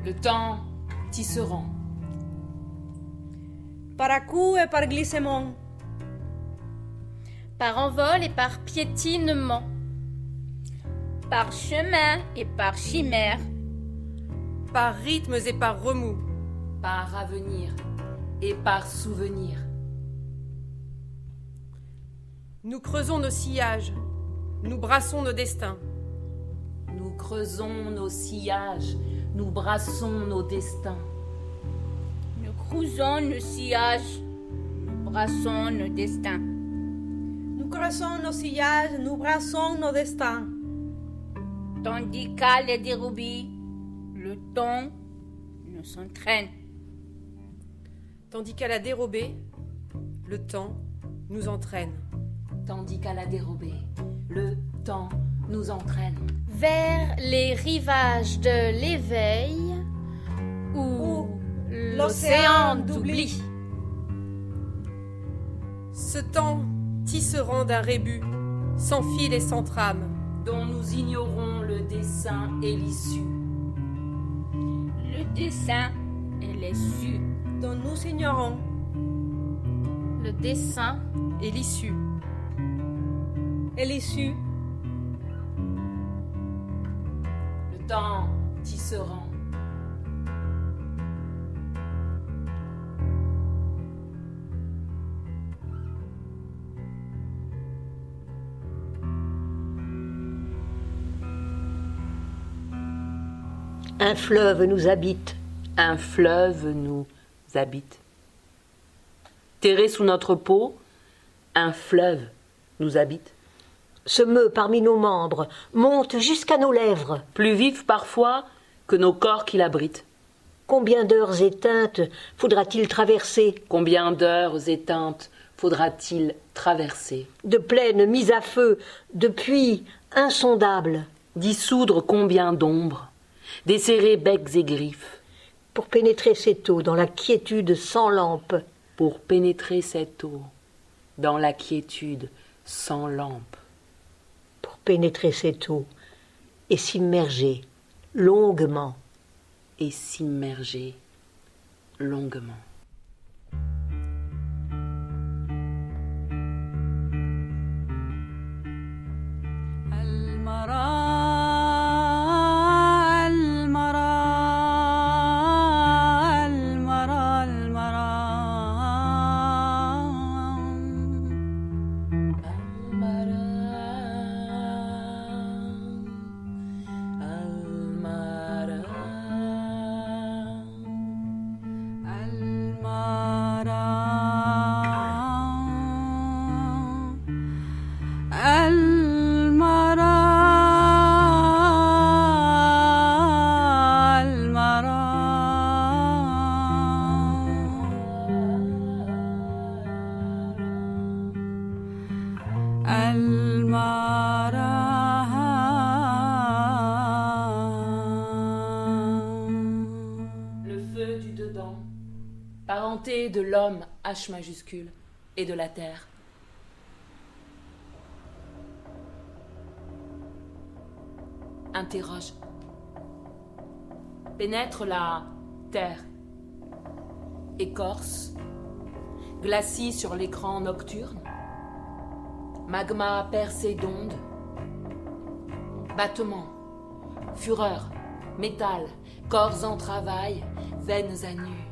Le temps tisserand. Par à-coups et par glissement. Par envol et par piétinement. Par chemin et par chimère. Par rythmes et par remous. Par avenir et par souvenir. Nous creusons nos sillages, nous brassons nos destins. Nous creusons nos sillages, nous brassons nos destins. Nous creusons nos sillages, nous brassons nos destins. Nous creusons nos sillages, nous brassons nos destins. Tandis qu'à les dérobis, le temps nous entraîne. Tandis qu'à la dérobée, le temps nous entraîne. Tandis qu'à la dérobée, le temps nous entraîne. Vers les rivages de l'éveil où l'océan d'oubli. Ce temps tisserand d'un rébus, sans fil et sans trame, dont nous ignorons le dessein et l'issue. Le dessein et l'issue. dont nous ignorons Le dessein et l'issue. Et l'issue, Le temps tisserand. Un fleuve nous habite. Un fleuve nous habite. Terré sous notre peau, un fleuve nous habite. Se meut parmi nos membres, monte jusqu'à nos lèvres. Plus vif parfois que nos corps qui l'abritent. Combien d'heures éteintes faudra-t-il traverser? Combien d'heures éteintes faudra-t-il traverser? De plaines mises à feu, de puits insondables. Dissoudre combien d'ombres? Desserrer becs et griffes. Pour pénétrer cette eau dans la quiétude sans lampe. Pour pénétrer cette eau dans la quiétude sans lampe. Pour pénétrer cette eau et s'immerger longuement. Et s'immerger longuement. Parenté de l'homme H majuscule et de la terre. Interroge. Pénètre la terre. Écorce. Glacis sur l'écran nocturne. Magma percé d'ondes. Battement. Fureur. Métal. Corps en travail. Veines à nu.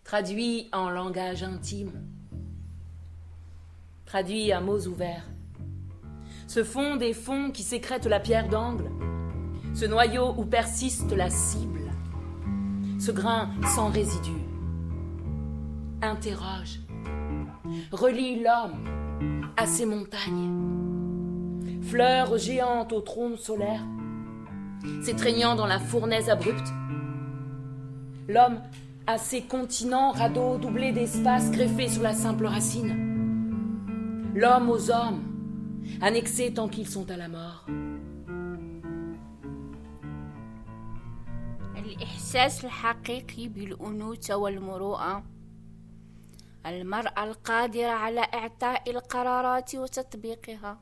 traduit en langage intime, traduit à mots ouverts. Ce fond des fonds qui sécrètent la pierre d'angle, ce noyau où persiste la cible, ce grain sans résidu. Interroge, relie l'homme à ses montagnes, fleurs géantes au tronc solaire, s'étreignant dans la fournaise abrupte. L'homme à ses continents, radeaux doublés d'espace greffés sur la simple racine. L'homme aux hommes, annexés tant qu'ils sont à la mort. الإحساس الحقيقي بالأنوثة والمروءة، المرأة القادرة على إعطاء القرارات وتطبيقها.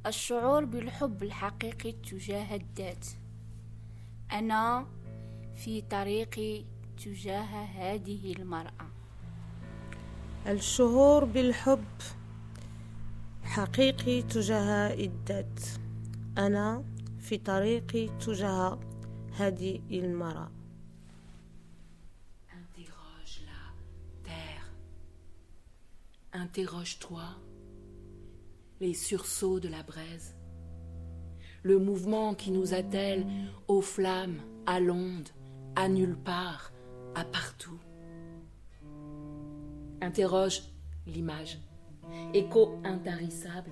الشعور بالحب الحقيقي تجاه الذات. أنا في طريقي تجاه هذه المرأة. الشعور بالحب حقيقي تجاه الذات. أنا في طريقي تجاه هذه المرأة. Interroge la terre. Interroge-toi les sursauts de la braise, le mouvement qui nous attelle aux flammes, à l'onde, à nulle part, à partout. Interroge l'image, écho intarissable,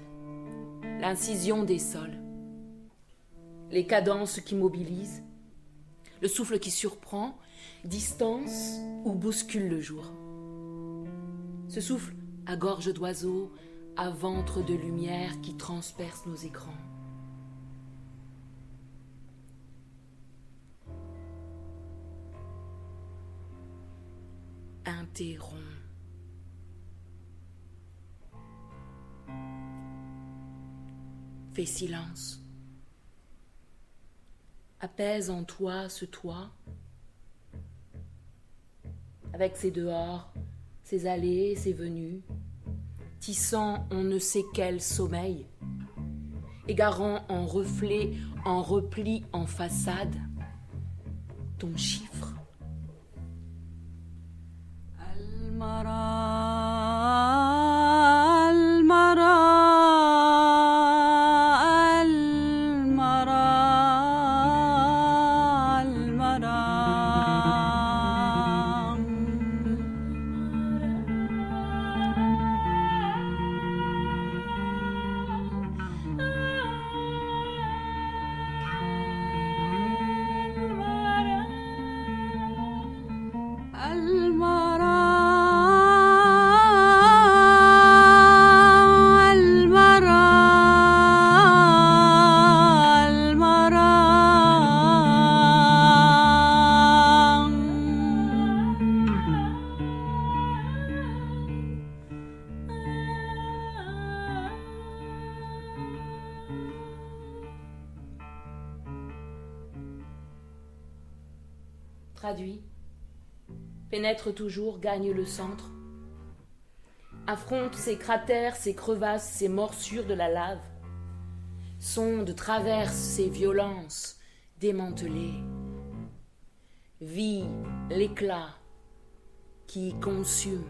l'incision des sols, les cadences qui mobilisent, le souffle qui surprend, distance ou bouscule le jour. Ce souffle à gorge d'oiseau, à ventre de lumière qui transperce nos écrans. Interromps. Fais silence. Apaise en toi ce toit, avec ses dehors, ses allées, ses venues, tissant on ne sait quel sommeil, égarant en reflet, en repli, en façade, ton chiffre. Traduit, pénètre toujours, gagne le centre, affronte ces cratères, ces crevasses, ces morsures de la lave, sonde, traverse ces violences démantelées, vit l'éclat qui consume,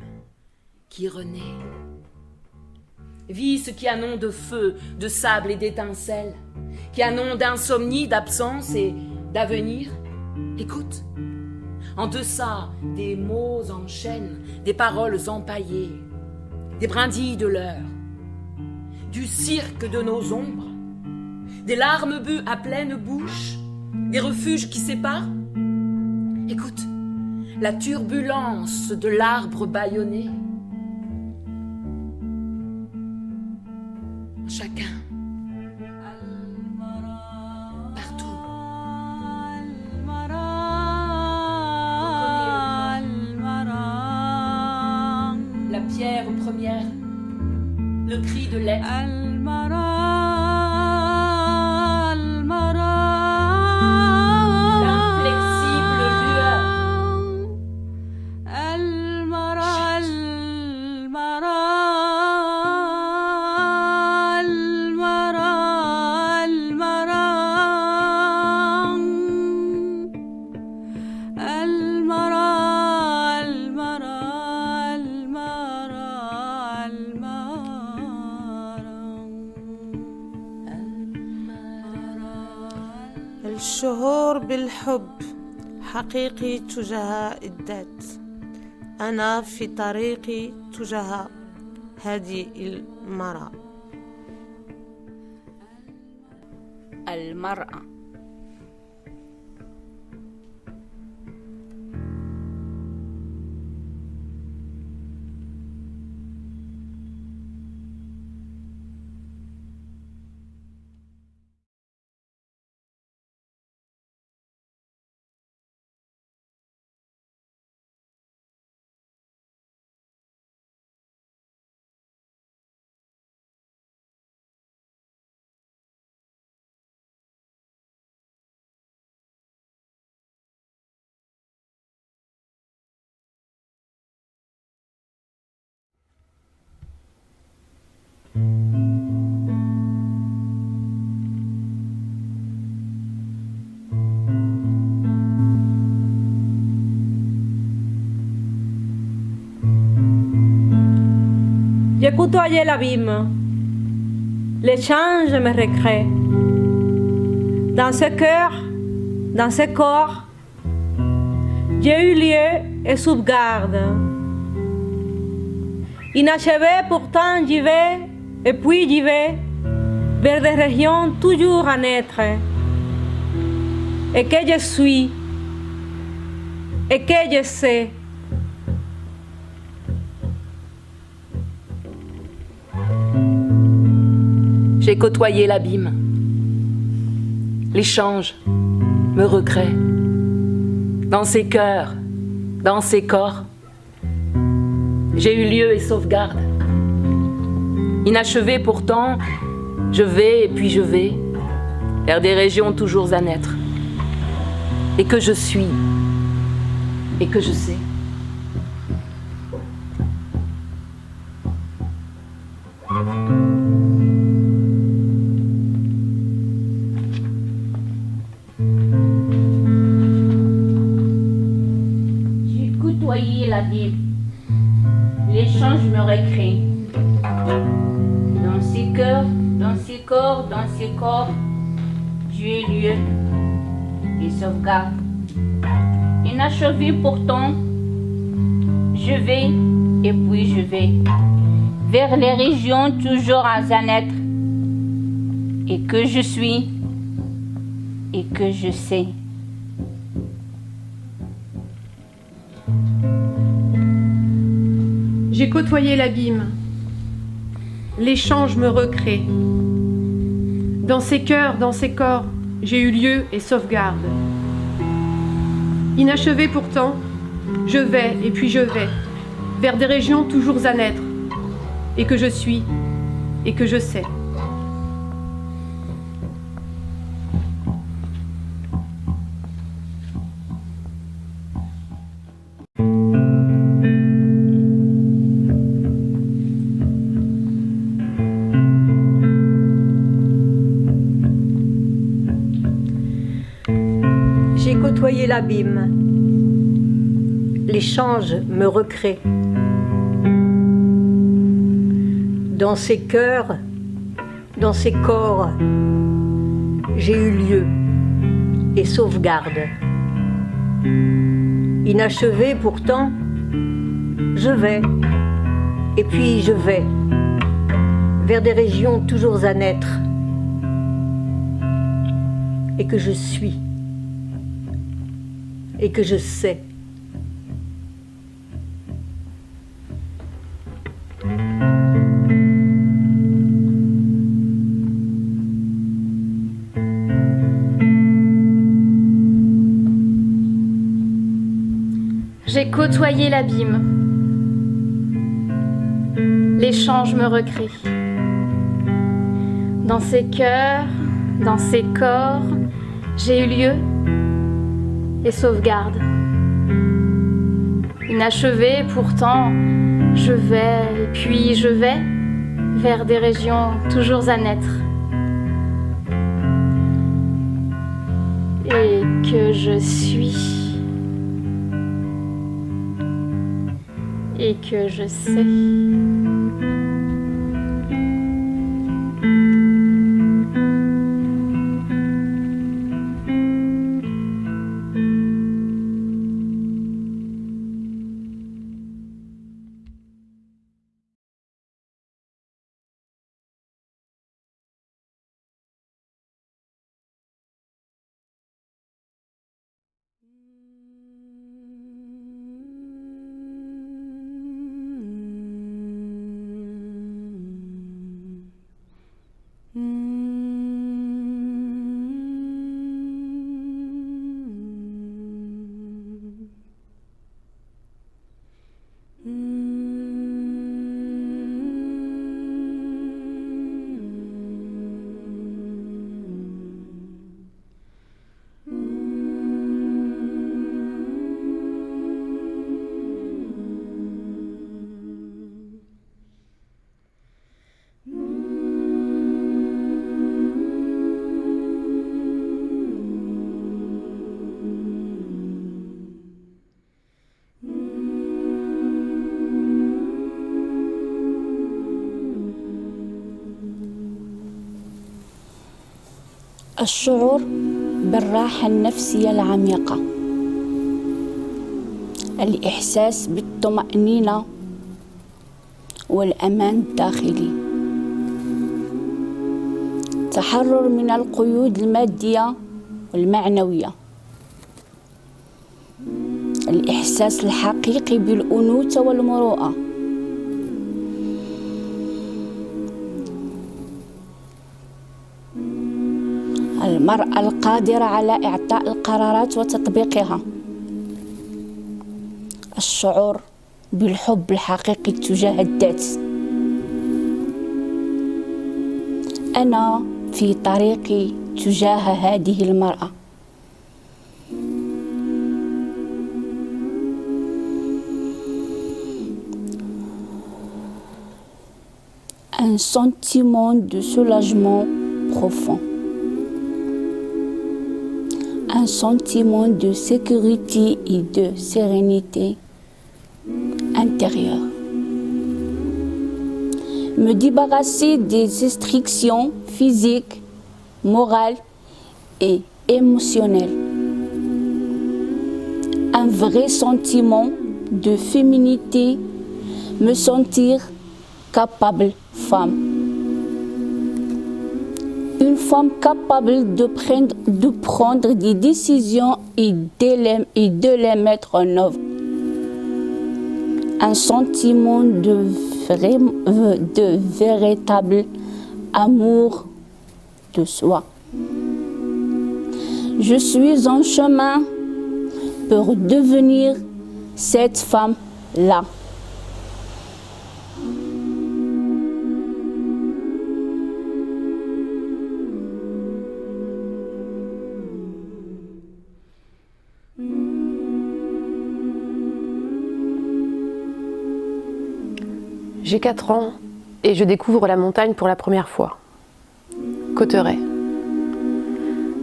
qui renaît, vit ce qui a nom de feu, de sable et d'étincelles, qui a nom d'insomnie, d'absence et d'avenir. Écoute. En deçà des mots en chaîne, des paroles empaillées, des brindilles de l'heure, du cirque de nos ombres, des larmes bues à pleine bouche, des refuges qui séparent. Écoute, la turbulence de l'arbre bâillonné. Chacun. Première, le cri de l'être. L'inflexible lueur. الشعور بالحب حقيقي تجاه الذات. أنا في طريقي تجاه هذه المرأة. المرأة. J'ai côtoyé l'abîme, l'échange me recrée. Dans ce cœur, dans ce corps, j'ai eu lieu et sauvegarde. Inachevé pourtant j'y vais, et puis j'y vais, vers des régions toujours à naître. Et que je suis, et que je sais. J'ai côtoyé l'abîme. L'échange me recrée. Dans ces cœurs, dans ces corps, j'ai eu lieu et sauvegarde. Inachevé pourtant, je vais et puis je vais vers des régions toujours à naître. Et que je suis, et que je sais. J'ai côtoyé la Bible. L'échange me recrée. Dans ces cœurs, dans ces corps, dans ces corps, j'ai eu lieu et sauvegarde. Inachevé pourtant, je vais et puis je vais vers les régions toujours à naître. Et que je suis et que je sais. J'ai côtoyé l'abîme. L'échange me recrée. Dans ces cœurs, dans ces corps, j'ai eu lieu et sauvegarde. Inachevé pourtant, je vais et puis je vais vers des régions toujours à naître. Et que je suis et que je sais. J'ai côtoyé l'abîme. L'échange me recrée. Dans ces cœurs, dans ces corps, j'ai eu lieu et sauvegarde. Inachevé pourtant, je vais, et puis je vais, vers des régions toujours à naître, et que je suis, et que je sais. J'ai côtoyé l'abîme. L'échange me recrée. Dans ces cœurs, dans ces corps, j'ai eu lieu et sauvegarde. Inachevé pourtant, je vais et puis je vais vers des régions toujours à naître. Et que je suis. Et que je sais. الشعور بالراحة النفسية العميقة، الإحساس بالطمأنينة والأمان الداخلي، التحرر من القيود المادية والمعنوية، الإحساس الحقيقي بالأنوثة والمروءة، المرأة القادرة على إعطاء القرارات وتطبيقها، الشعور بالحب الحقيقي تجاه الذات. أنا في طريقي تجاه هذه المرأة. Un sentiment de soulagement profond. Un sentiment de sécurité et de sérénité intérieure. Me débarrasser des restrictions physiques, morales et émotionnelles. Un vrai sentiment de féminité, me sentir capable femme. Une femme capable de prendre des décisions et de les mettre en œuvre. Un sentiment de véritable amour de soi. Je suis en chemin pour devenir cette femme-là. J'ai 4 ans et je découvre la montagne pour la première fois. Cauterets.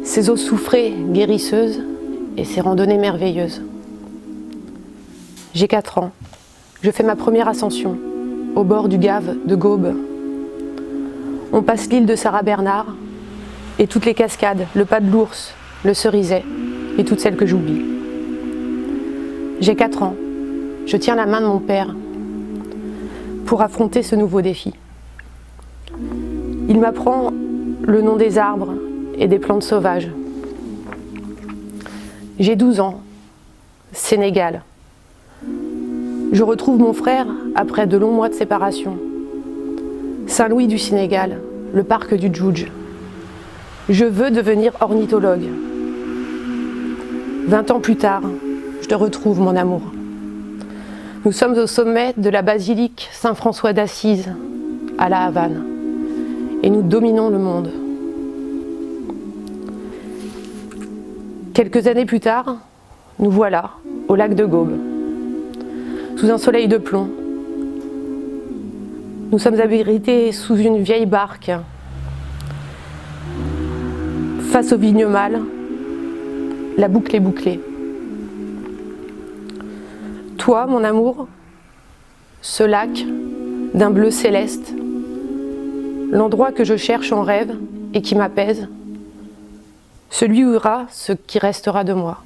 Ses eaux soufrées, guérisseuses, et ses randonnées merveilleuses. J'ai 4 ans. Je fais ma première ascension, au bord du Gave de Gaube. On passe l'île de Sarah-Bernard, et toutes les cascades, le pas de l'ours, le cerisier, et toutes celles que j'oublie. J'ai 4 ans. Je tiens la main de mon père pour affronter ce nouveau défi. Il m'apprend le nom des arbres et des plantes sauvages. J'ai 12 ans, Sénégal. Je retrouve mon frère après de longs mois de séparation. Saint-Louis du Sénégal, le parc du Djoudj. Je veux devenir ornithologue. 20 ans plus tard, je te retrouve, mon amour. Nous sommes au sommet de la basilique Saint-François d'Assise, à La Havane, et nous dominons le monde. Quelques années plus tard, nous voilà au lac de Gaube, sous un soleil de plomb. Nous sommes abrités sous une vieille barque, face au vigne mâle, la boucle est bouclée. Toi, mon amour, ce lac d'un bleu céleste, l'endroit que je cherche en rêve et qui m'apaise, celui où ira ce qui restera de moi.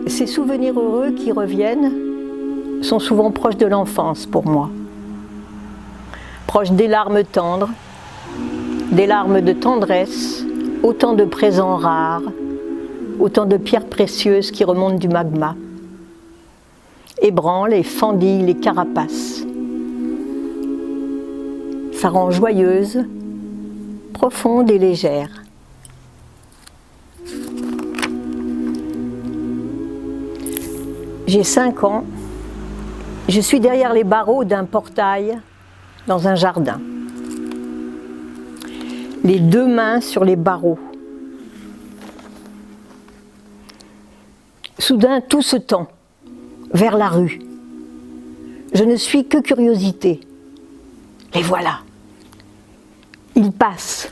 Ces souvenirs heureux qui reviennent sont souvent proches de l'enfance pour moi. Proches des larmes tendres, des larmes de tendresse, autant de présents rares, autant de pierres précieuses qui remontent du magma, ébranlent et fendillent les carapaces. Ça rend joyeuse, profonde et légère. J'ai 5 ans, je suis derrière les barreaux d'un portail dans un jardin. Les 2 mains sur les barreaux. Soudain, tout se tend vers la rue. Je ne suis que curiosité. Les voilà. Ils passent.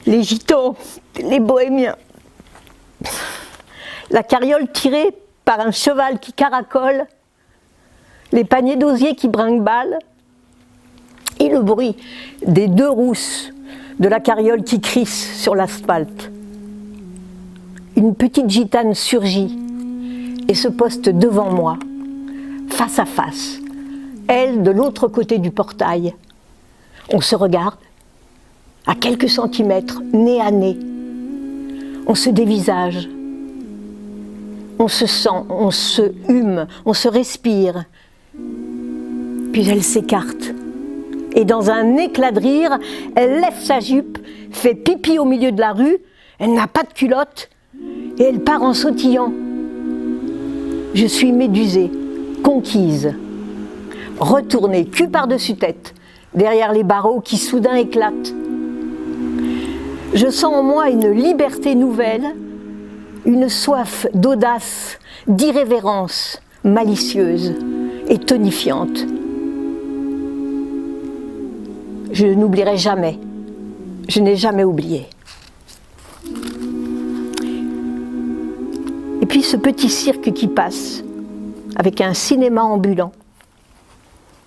Les gitans, les bohémiens. La carriole tirée par un cheval qui caracole, les paniers d'osier qui brinque-ballent, et le bruit des deux rousses de la carriole qui crissent sur l'asphalte. Une petite gitane surgit et se poste devant moi, face à face, elle de l'autre côté du portail. On se regarde, à quelques centimètres, nez à nez. On se dévisage. On se sent, on se hume, on se respire. Puis elle s'écarte. Et dans un éclat de rire, elle lève sa jupe, fait pipi au milieu de la rue, elle n'a pas de culotte, et elle part en sautillant. Je suis médusée, conquise, retournée, cul par-dessus tête, derrière les barreaux qui soudain éclatent. Je sens en moi une liberté nouvelle, une soif d'audace, d'irrévérence malicieuse et tonifiante. Je n'oublierai jamais, je n'ai jamais oublié. Et puis ce petit cirque qui passe, avec un cinéma ambulant.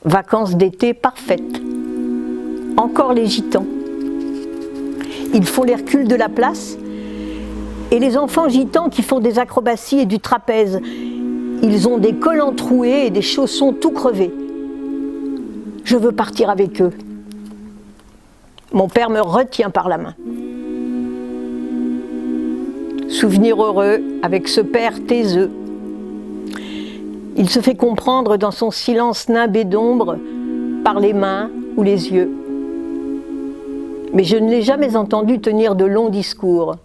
Vacances d'été parfaites. Encore les gitans. Ils font les reculs de la place, et les enfants gitans qui font des acrobaties et du trapèze. Ils ont des collants troués et des chaussons tout crevés. Je veux partir avec eux. Mon père me retient par la main. Souvenir heureux avec ce père taiseux. Il se fait comprendre dans son silence nimbé d'ombre par les mains ou les yeux. Mais je ne l'ai jamais entendu tenir de longs discours.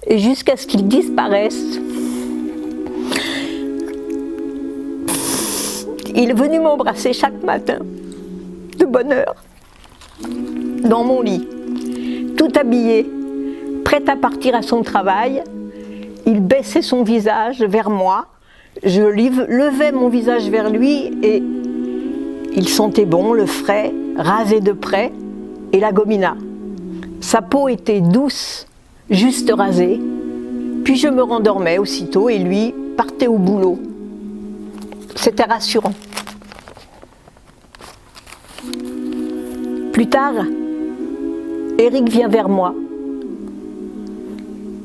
Et jusqu'à ce qu'il disparaisse, il est venu m'embrasser chaque matin, de bonne heure, dans mon lit, tout habillé, prêt à partir à son travail. Il baissait son visage vers moi, je levais mon visage vers lui et il sentait bon le frais, rasé de près, et la gomina. Sa peau était douce, juste rasée, puis je me rendormais aussitôt et lui partait au boulot. C'était rassurant. Plus tard, Eric vient vers moi.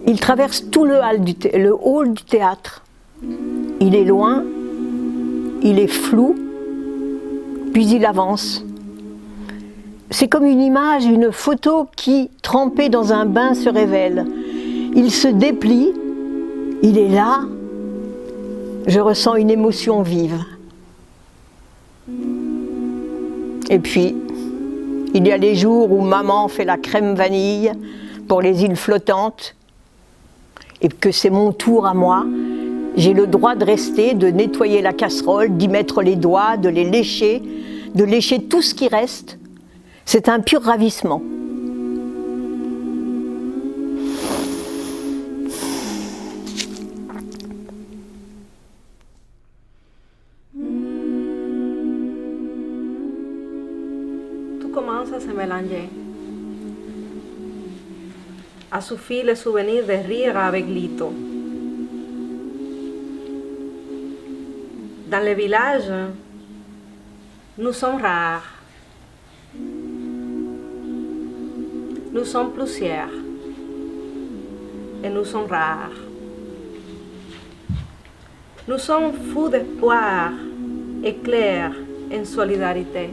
Il traverse tout le hall du théâtre. Il est loin, il est flou, puis il avance. C'est comme une image, une photo qui, trempée dans un bain, se révèle. Il se déplie, il est là. Je ressens une émotion vive. Et puis, il y a les jours où maman fait la crème vanille pour les îles flottantes et que c'est mon tour à moi. J'ai le droit de rester, de nettoyer la casserole, d'y mettre les doigts, de les lécher, de lécher tout ce qui reste. C'est un pur ravissement. Tout commence à se mélanger. À suffit le souvenir de rire avec Lito. Dans le village, nous sommes rares. Nous sommes plusieurs. Et nous sommes rares. Nous sommes fous d'espoir, éclairs en solidarité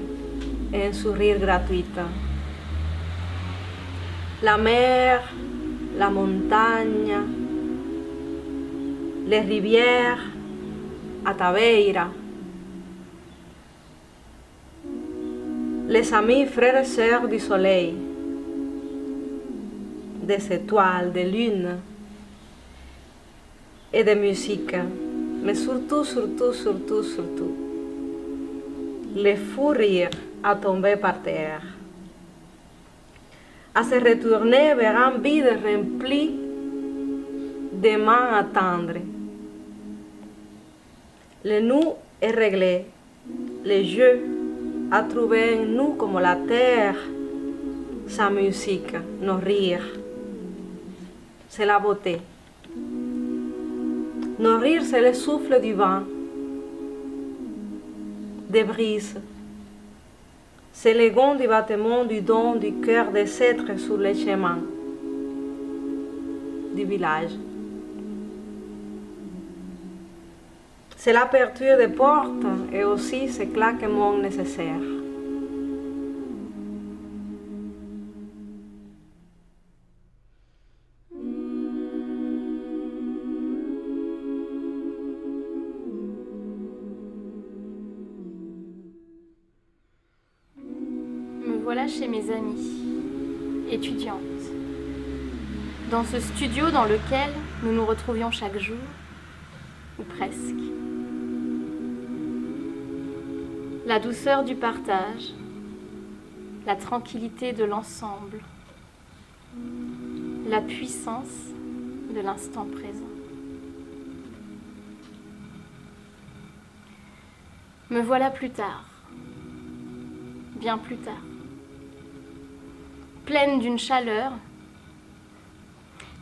et un sourire gratuit. La mer, la montagne, les rivières, Ataveira, les amis frères et sœurs du soleil, des étoiles, des lunes et de musique, mais surtout, les fous rires à tomber par terre, à se retourner vers un vide rempli des mains à tendre. Le nous est réglé, le jeu a trouvé en nous comme la terre, sa musique, nos rires. C'est la beauté. Nos rires, c'est le souffle du vent, des brises. C'est le gond du battement du don du cœur des êtres sur les chemins du village. C'est l'aperture des portes et aussi ce claquement nécessaire. Me voilà chez mes amies, étudiantes, dans ce studio dans lequel nous nous retrouvions chaque jour, ou presque. La douceur du partage, la tranquillité de l'ensemble, la puissance de l'instant présent. Me voilà plus tard, bien plus tard, pleine d'une chaleur,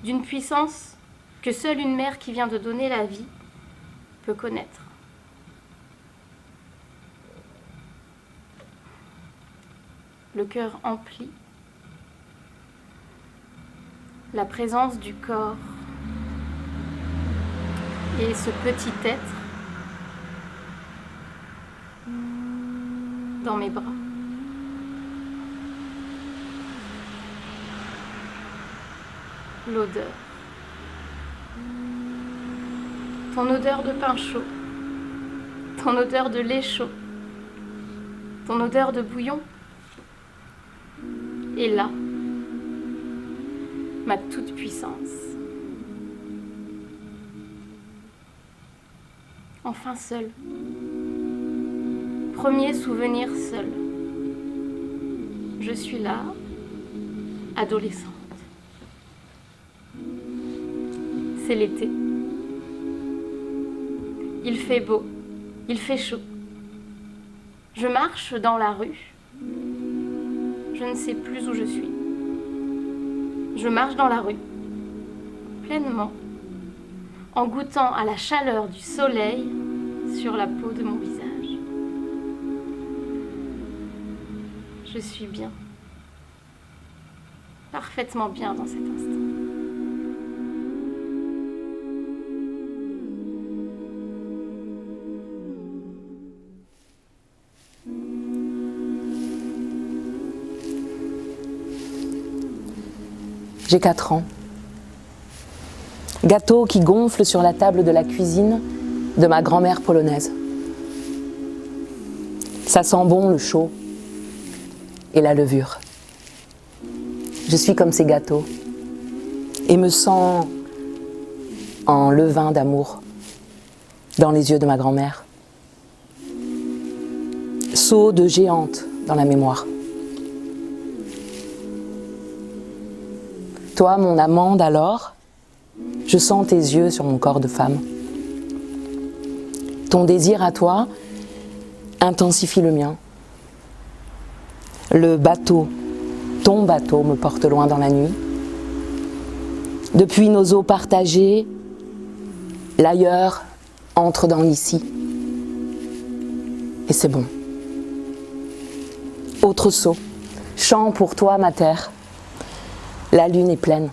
d'une puissance que seule une mère qui vient de donner la vie peut connaître. Le cœur empli, la présence du corps et ce petit être dans mes bras. L'odeur. Ton odeur de pain chaud, ton odeur de lait chaud, ton odeur de bouillon. Et là, ma toute-puissance. Enfin seule. Premier souvenir seul. Je suis là, adolescente. C'est l'été. Il fait beau, il fait chaud. Je marche dans la rue. Je ne sais plus où je suis. Je marche dans la rue, pleinement, en goûtant à la chaleur du soleil sur la peau de mon visage. Je suis bien, parfaitement bien dans cet instant. J'ai 4 ans. Gâteau qui gonfle sur la table de la cuisine de ma grand-mère polonaise. Ça sent bon le chaud et la levure. Je suis comme ces gâteaux et me sens en levain d'amour dans les yeux de ma grand-mère. Saut de géante dans la mémoire. Toi, mon amande, alors, je sens tes yeux sur mon corps de femme. Ton désir à toi intensifie le mien. Le bateau, ton bateau, me porte loin dans la nuit. Depuis nos eaux partagées, l'ailleurs entre dans l'ici. Et c'est bon. Autre saut, chant pour toi, ma terre. La lune est pleine.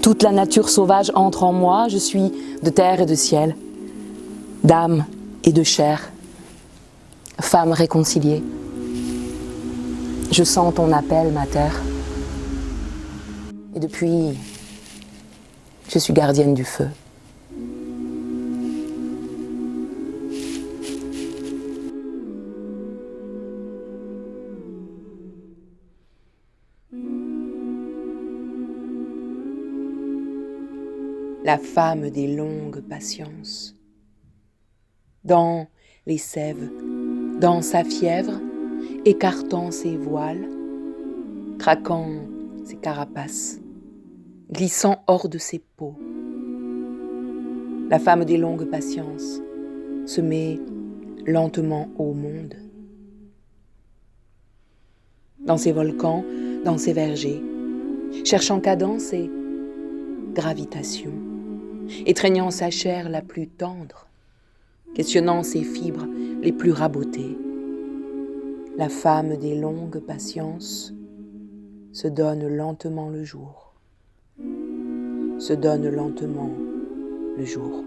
Toute la nature sauvage entre en moi, je suis de terre et de ciel, d'âme et de chair, femme réconciliée. Je sens ton appel, ma terre. Et depuis, je suis gardienne du feu. La femme des longues patiences. Dans les sèves, dans sa fièvre, écartant ses voiles, craquant ses carapaces, glissant hors de ses peaux. La femme des longues patiences se met lentement au monde. Dans ses volcans, dans ses vergers, cherchant cadence et gravitation, étreignant sa chair la plus tendre, questionnant ses fibres les plus rabotées. La femme des longues patiences se donne lentement le jour, se donne lentement le jour.